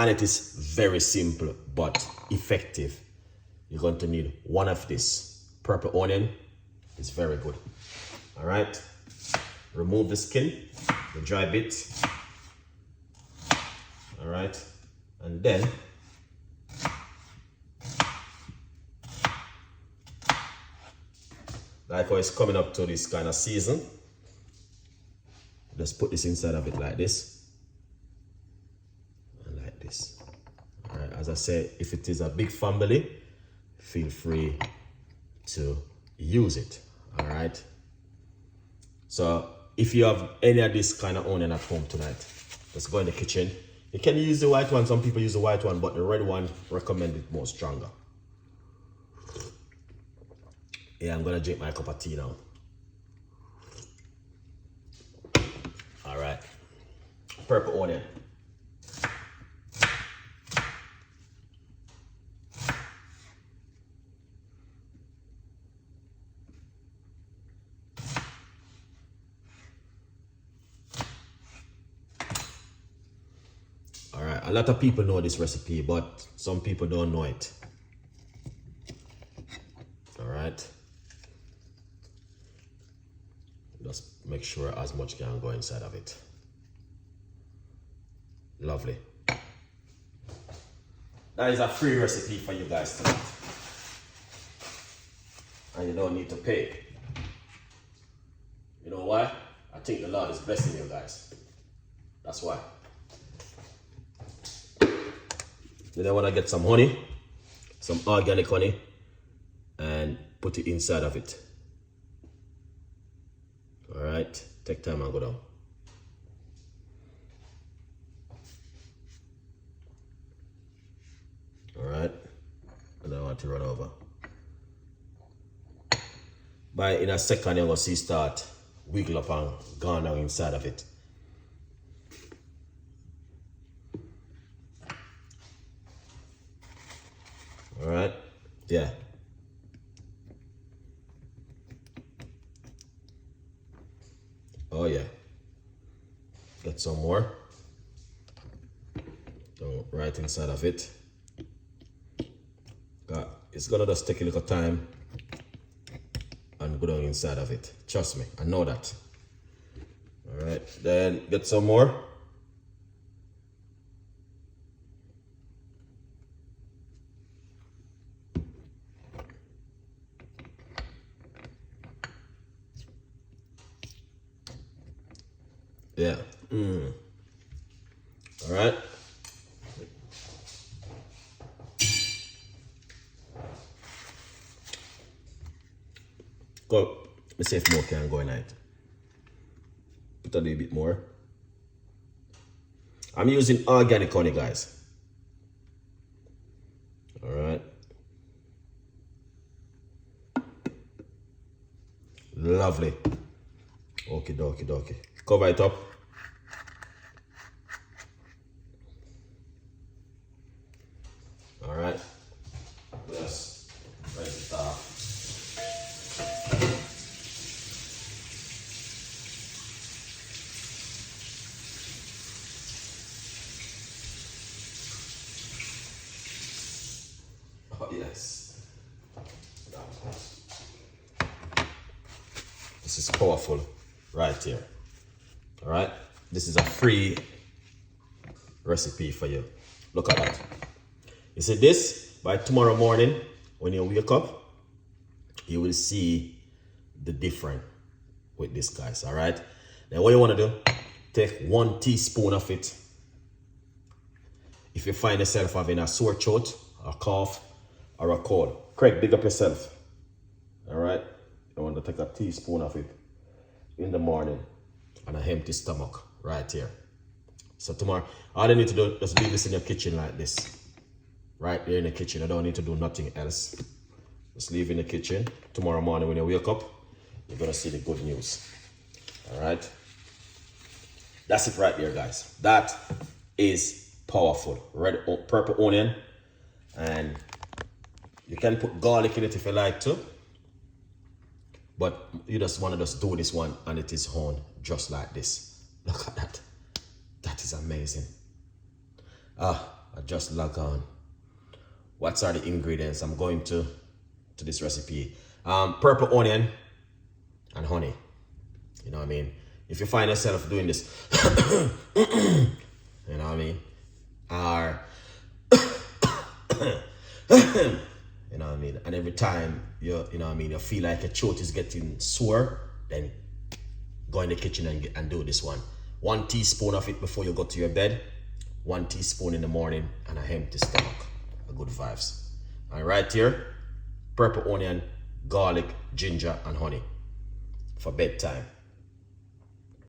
And it is very simple but effective. You're going to need one of this. Purple onion is very good. All right, remove the skin, the dry bit. All right, and then like how it's coming up to this kind of season, just put this inside of it like this and like this. All right, as I said, if it is a big family, feel free to use it. All right, so if you have any of this kind of onion at home tonight, let's go in the kitchen. You can use the white one. Some people use the white one, but the red one recommended more stronger. Yeah, I'm gonna drink my cup of tea now. All right, purple onion. All right, a lot of people know this recipe, but some people don't know it. All right. Just make sure as much can go inside of it. Lovely. That is a free recipe for you guys tonight. And you don't need to pay. You know why? I think the Lord is blessing you guys. That's why. Then I want to get some honey, some organic honey, and put it inside of it. All right, take time and go down. All right, and I want to run over. By in a second, you're gonna see start wiggle up and gone down inside of it. All right, yeah. Oh yeah. Get some more. Go right inside of it. It's gonna just take a little time and go down inside of it. Trust me, I know that. All right, then get some more. Yeah. All right. Go. Let's see if more can go in it. Put a little bit more. I'm using organic honey, guys. All right. Lovely. Okie dokie dokie. Cover it up. All right. Just right at the top. Oh yes. This is powerful right here. All right, this is a free recipe for you. Look at that. You see this, by tomorrow morning when you wake up, you will see the difference with this, guys. All right, now what you want to do, take 1 teaspoon of it. If you find yourself having a sore throat, a cough, or a cold, Craig, big up yourself. All right, I want to take a teaspoon of it in the morning on an empty stomach right here. So tomorrow, all you need to do, just leave this in your kitchen like this. Right there in the kitchen. I don't need to do nothing else. Just leave in the kitchen. Tomorrow morning when you wake up, you're gonna see the good news. All right. That's it right there, guys. That is powerful. Purple onion, and you can put garlic in it if you like to. But you just want to just do this one and it is on just like this. Look at that. That is amazing. I I just log on. What are the ingredients I'm going to this recipe? Purple onion and honey. You know what I mean? If you find yourself doing this, you know what I mean? Or, you know what I mean? And every time you know what I mean, you feel like your throat is getting sore, then go in the kitchen and do this one. 1 teaspoon of it before you go to your bed, 1 teaspoon in the morning, and an empty stomach. A good vibes. And right here, purple onion, garlic, ginger, and honey for bedtime.